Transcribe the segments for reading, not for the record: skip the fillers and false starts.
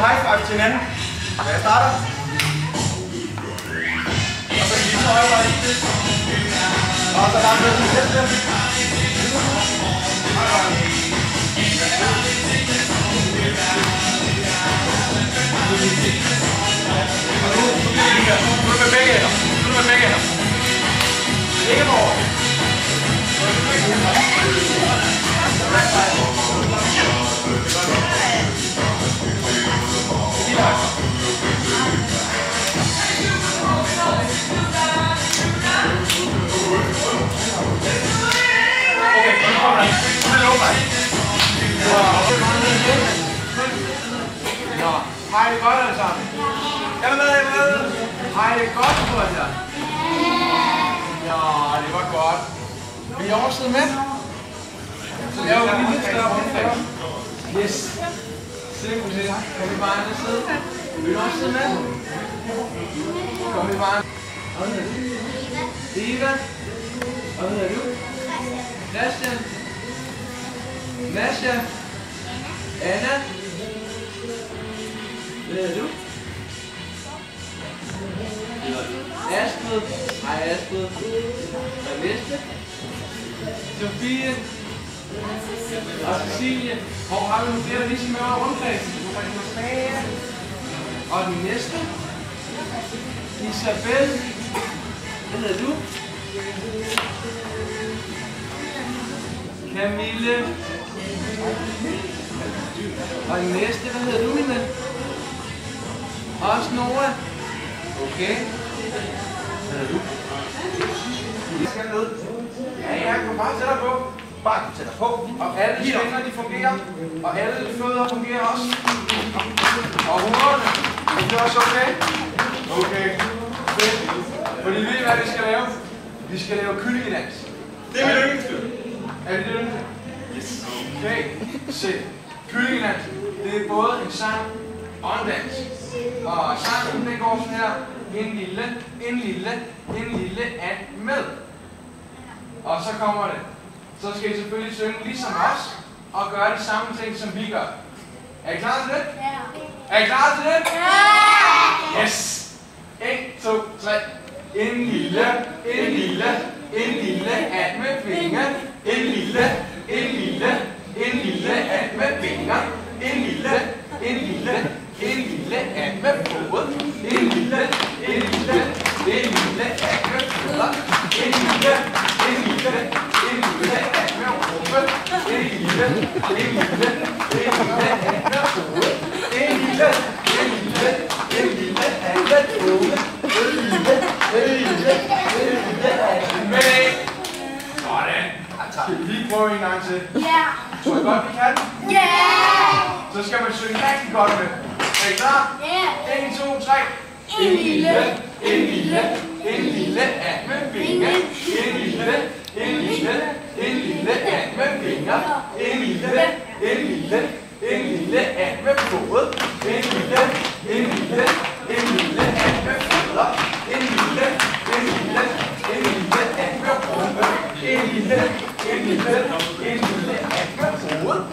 High five til hinanden. Jeg starter. Og så lige så højre. Og så langt ned til næste. Nu med begge hænder. Nu med begge hænder. Ikke over. Hej, det er godt alle sammen. Jeg er med. Hej, det er godt på jer. Ja, det var godt. Vil I overside med? Så laver vi lige lidt større rundfag. Yes. Simpelthen. Kom vi bare ind og sidde. Vil I overside med? Kom vi bare ind. Hvad hedder du? Eva. Hvad hedder du? Christian. Nasja. Anna. Hvad hedder du? Astrid. Hej Astrid. Hvad næste? Sofie. Og Cecilie. Hvor har vi nogle flere, der lige skal med over rundkredsen? Og den næste? Isabel. Hvad hedder du? Camille. Og den næste, hvad hedder du, Mine? Også Nora. Okay. Hvad hedder du? Jeg skal ned. Ja, kom bare til dig på. Bare til dig på. Og alle svinger, de fungerer. Og alle fødder fungerer også. Og hovederne. Er det også okay? Okay. Fedt. Fordi ved I, hvad vi skal lave? Vi skal lave kyllingedans. Det er mit yndlingsdyr. Er det det? Yes. Okay. Se. Kyllingedans, det er både en sang og en dans. Og sangen, den går sådan her. En lille, and med. Og så kommer det. Så skal I selvfølgelig synge ligesom os, og gøre de samme ting, som vi gør. Er I klar til det? Ja. Er I klar til det? Ja! Yes! 1, 2, 3. En lille, and med vinger. En lille, and med vinger. En lille, and med fod. En lille, and med fødder. En lille, and med rumpe. En lille, and med hoved. En lille, and med hoved. Med. Sådan. Skal vi lige prøve en gang til? Ja. Tror I godt, vi kan? Ja. Så skal man synge rigtig godt med. Er I klar? Ja. 1, 2, 3. En lille, and med vinger. En lille, and med vinger. En lille, and med fod. En lille, and med fødder. En lille, and med rumpe. En lille Ahmed. En lille Ahmed. Unge.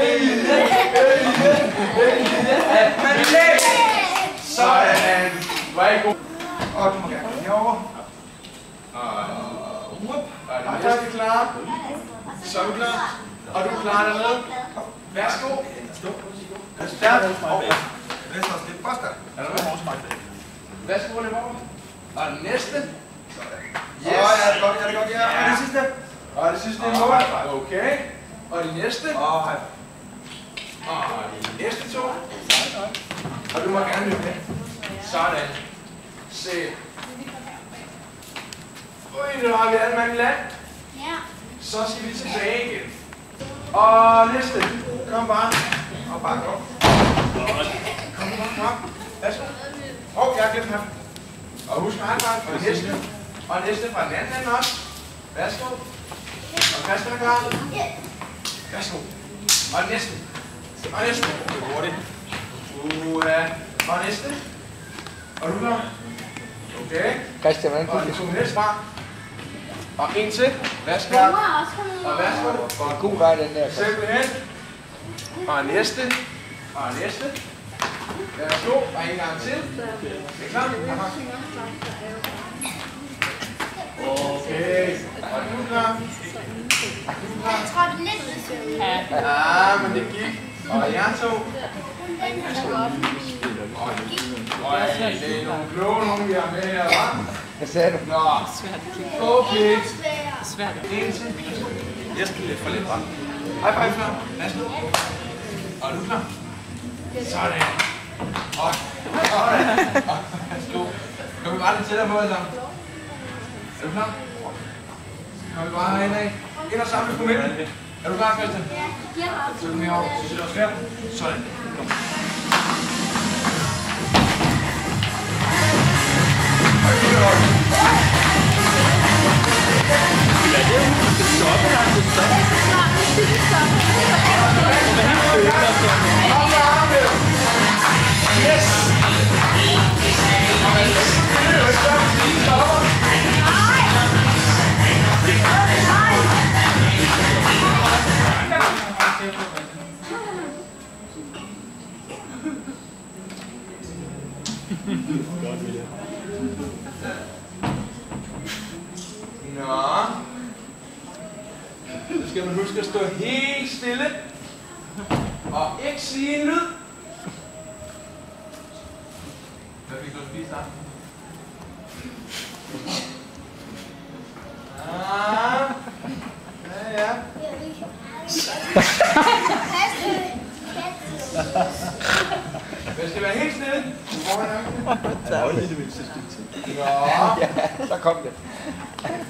En lille Ahmed. Læg. Sådan. Var I god? Og du må gerne komme herover. Og er det næste klar? Så er du klar. Og du er klar dernede. Værsgo. Stærkt. Værsgo, lidt over. Og den næste. Yes. Ja, det er godt, ja. Og det sidste. Og det sidste er mål. Okay. Og de næste. Og de næste to. Og du må gerne løbe med. Sådan. Se. Ui, nu har vi alle mand i land. Ja. Så skal vi tilbage igen. Og næste. Kom bare. Og bare kom. Kom. Værsgo. Jeg har glemt ham. Og husk mig bare. Og næste. Og næste fra den anden ende også. Værsgo. Og Christian er klar. Værsgo. Og næste. Og næste. Og næste. Og du klar? Okay. Christian, og du næste fra. Og en til. Værsgo. Og værsgo. Og god vej den der. Simpelthen. Og næste. Og næste. Værsgo. Og en gang til. Det er klar? Okay. Og du er klar? Jeg tror, det er lidt. Ja, men det gik. Og jeg to. Det er nogle kloge nogen, vi har med her, hva'? Hvad sagde du? Nå. Okay. Svært. En til. Jeg skal lidt for lidt, hva'? Hej, hej, klar. Værsgo. Og er du klar? Sådan. Og sådan. Værsgo. Kan vi bare lidt tættere på jer sammen? Er du klar? Kan vi bare herinde af? Ind og samles på midten. Er du klar, Christian? Ja. Så er du med over. Så sætter du os her. Sådan. Kom. Nå. Så skal man huske at stå helt stille. Og ikke sige en lyd. Hvad fik du at spise der? Ja. Jeg skal være helt stille. Ja, så kom det.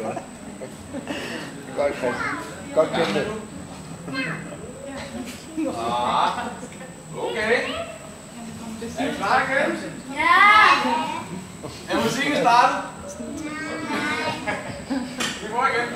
Godt. Godt, Christian. Godt kæmpe. Okay. Er I klar igen? Ja. Er musikken startet? Vi prøver igen.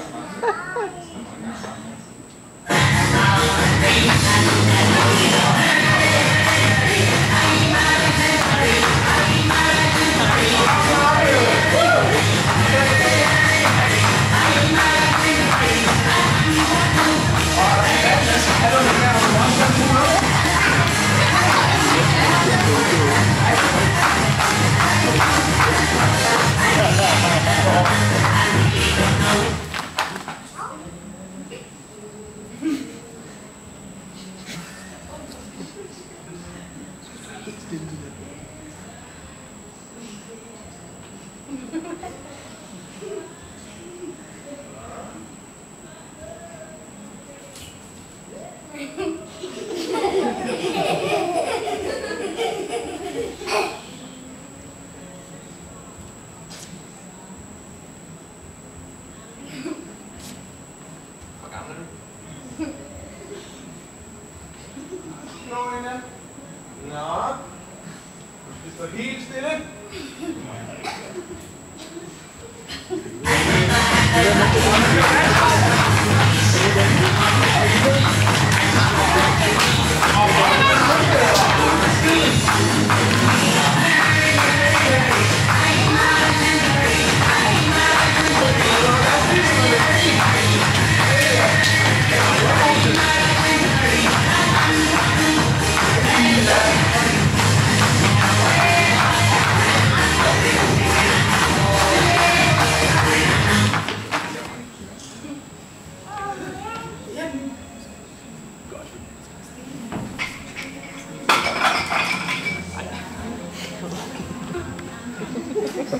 Stå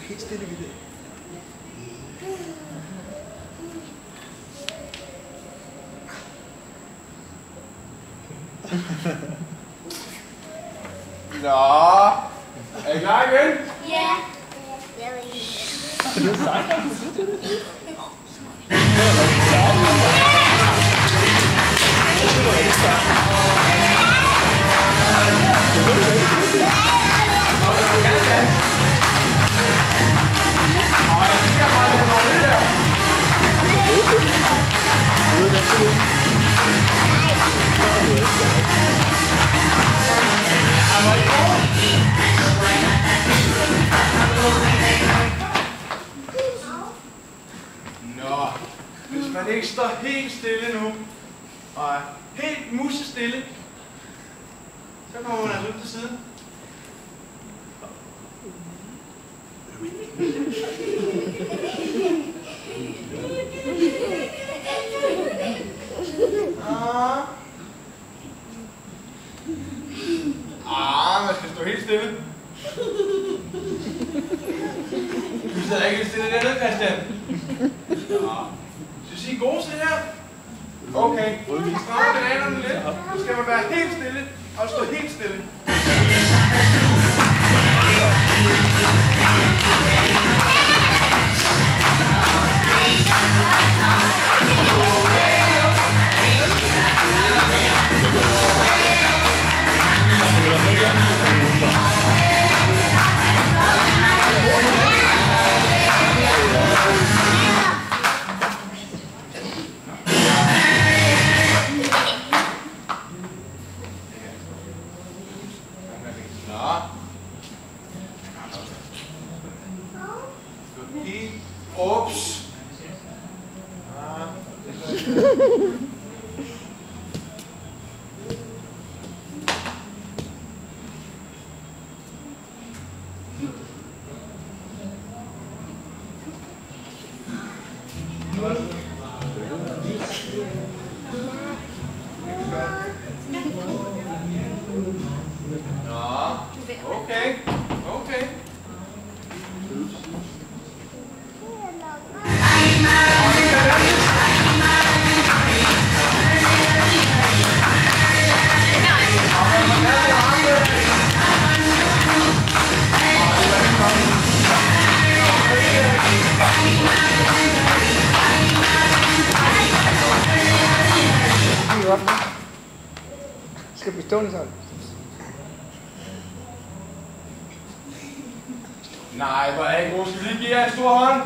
helt stille ved det. Nå, er I klar igen? Ja. Nå, hvis man ikke står helt stille nu, og er helt musestille, så kommer man altså ud til siden. Man skal stå helt stille. Du sidder ikke helt stille dernede, Christian. Så I er gode til det her? Okay. Strammer bananerne lidt. Så skal man være helt stille og stå helt stille. Ups. Okay. Okay. Skal vi stående sådan? Nej, hvor er I gode. Skal vi lige give jer en stor hånd?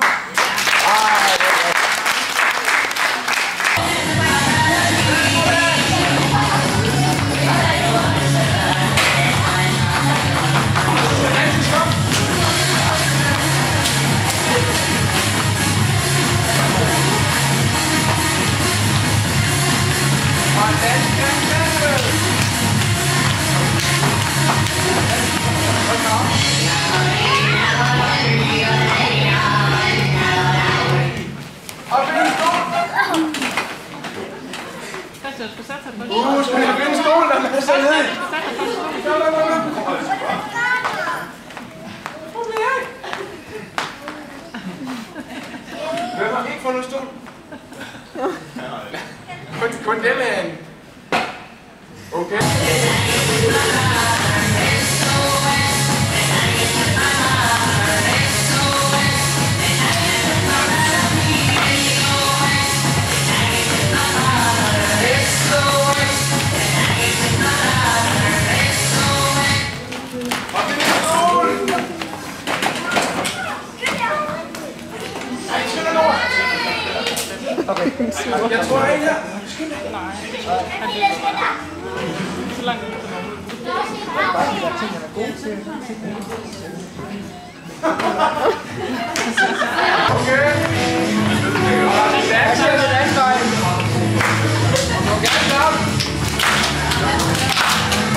Skal vi finde en stol, der er så ned? Hvem har ikke fundet en stol? Kun det med en. Okay. Okay. Jeg tror ikke her. Så langt ud til nogen. Bare de der ting, han er god til. Okay. Jeg ser det anden vej. Gerne op.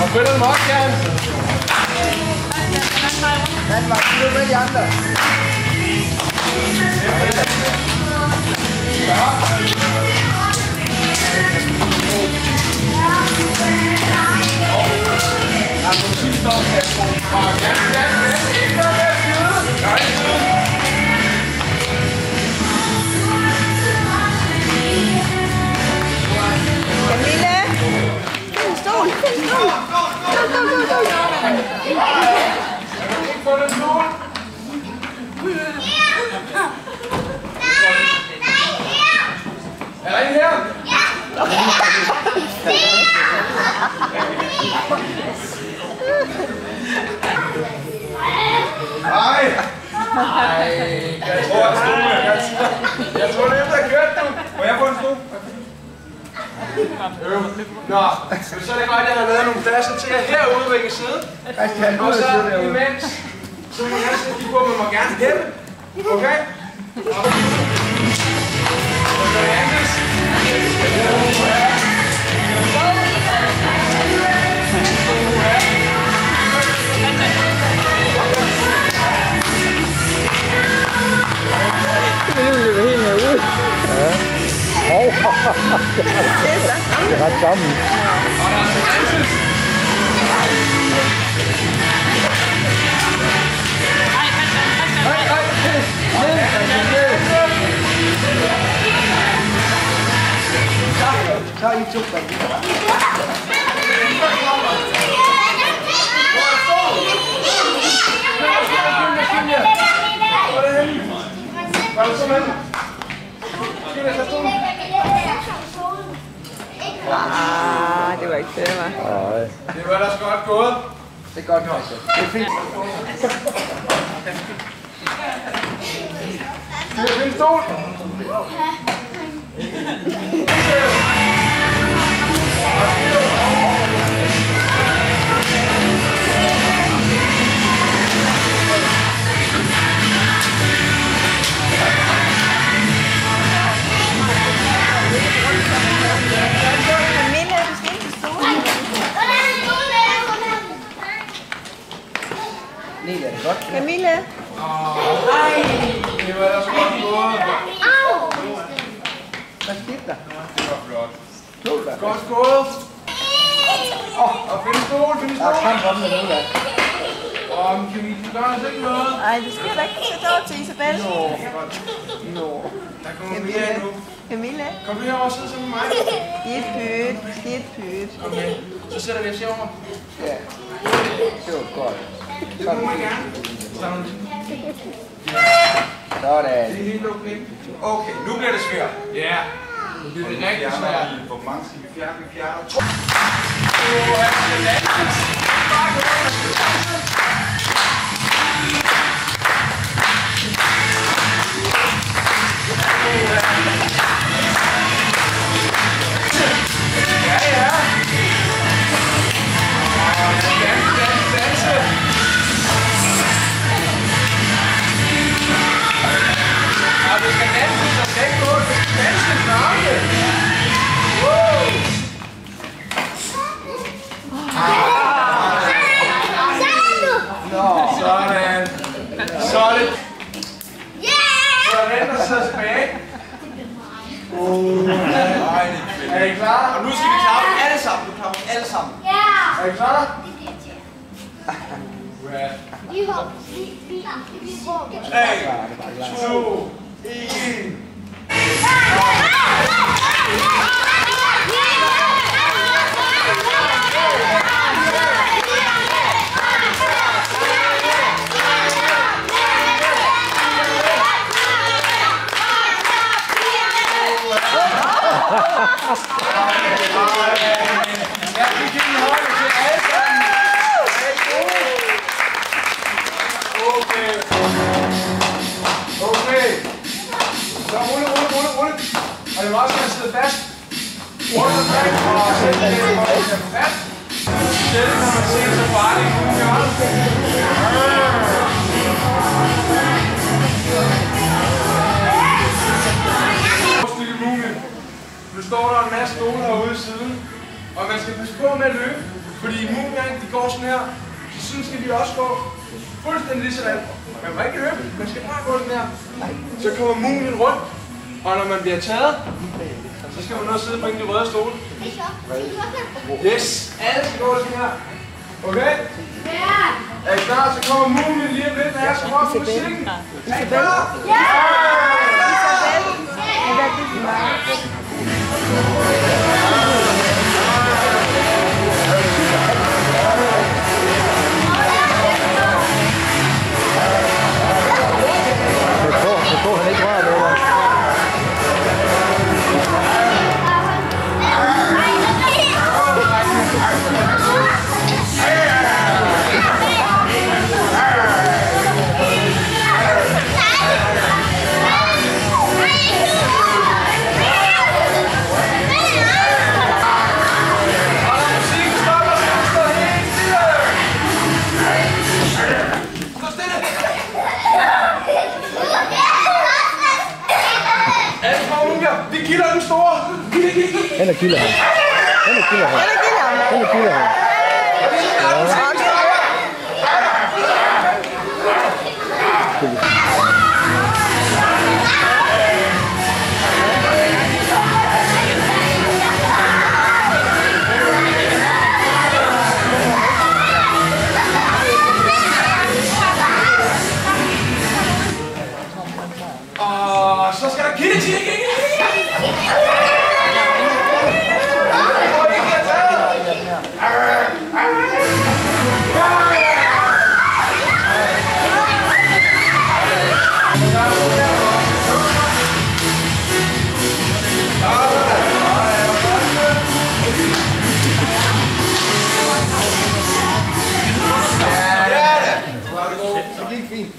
Og Følger dem også, Jan. Danmark, du er med de andre. Camilla! Find en stol! Find en stol! Er der en her? Nej! Jeg tror, det er efter kørt, du. Må jeg få en stol? Nå, så er det godt, at jeg har lavet nogle pladser til jer herude, hvor I kan sidde. Og så imens, så må jeg sætte de på, man må gerne hæppe. Okay? Det er ret gammelt. Så er I to, der Det var ikke det, hva'? Nej. Det var ellers godt gået. Det er godt, Christian. Det er fint. Skal vi finde en stol? Camilla, du skal ikke til stolen. Nej, det er godt. Camilla! Det var ellers godt gået. Hvad skete der? Det var flot. Stol der. Godt gået. Og finde en stol, finde en Der er stol. kamp om det nu, der. Kan vi gøre os ikke noget? Ej, du skal da ikke sætte over til Isabel. Nå. Der kommer mere nu. Camilla, Kom du herover og sidde sammen med mig. det er pyt. Det er pyt. Okay, så sætter vi os herover. Ja. Det var godt. Det må man gerne. Sådan. Sådan. Det er helt okay. Okay, nu bliver det svært. Ja. Nu bliver det rigtig svært. Hvor mange skal vi fjerne? Vi fjerner 2. Sådan. Sådan. Sådan, der sidder tilbage. Er I klar? Og nu skal vi klare dem alle sammen. Du klarer dem alle sammen. Er I klar? Ja. 3, 2, 1. Jeg fik en højde til alle sammen. Okay. Okay. Så rulle. Og det må også gerne sidde fast. Rundt omkring og sætte det fast. Selv når man ser så farligt ud i Nu står der en masse stole herude i siden, og man skal passe på med at løbe, Fordi mumierne, de går sådan her, så sådan skal de også gå. Fuldstændig lige sådan. Man må ikke løbe, man skal bare gå sådan her. Så kommer mumien rundt, og når man bliver taget, så skal man også sidde på en af de røde stole. Yes, alle skal gå sådan her. Okay? Er I klar? Så kommer mumien lige om lidt, når jeg skal op på musikken. Er I klar? Ja! Jeg tror han ikke rører ved dig. Vi kilder den store! Han er kilder ham. Han er kilder ham. Han er kilder ham. Og så skal der kildes igen. Det gik fint.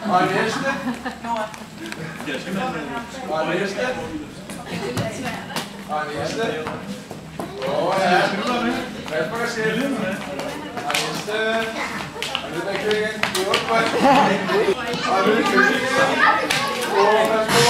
Og næste. Og næste. Og næste. Ja. Pas på dig selv. Og næste. Og lidt af køkken. Godt, godt. Og lidt køkken igen. Pas på.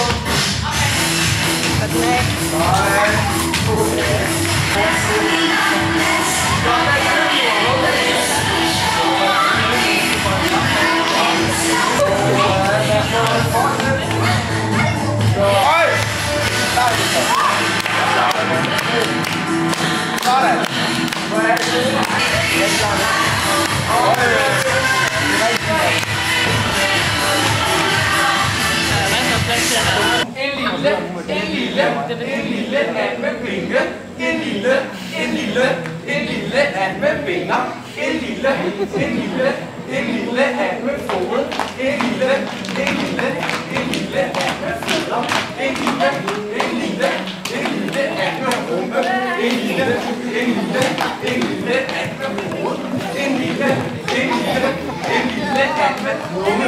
En lille and med vinger. En lille and med vinger. En lille and med fod. En lille and med fødder. En lille and med rumpe. En lille and med hoved. En lille and med rumme.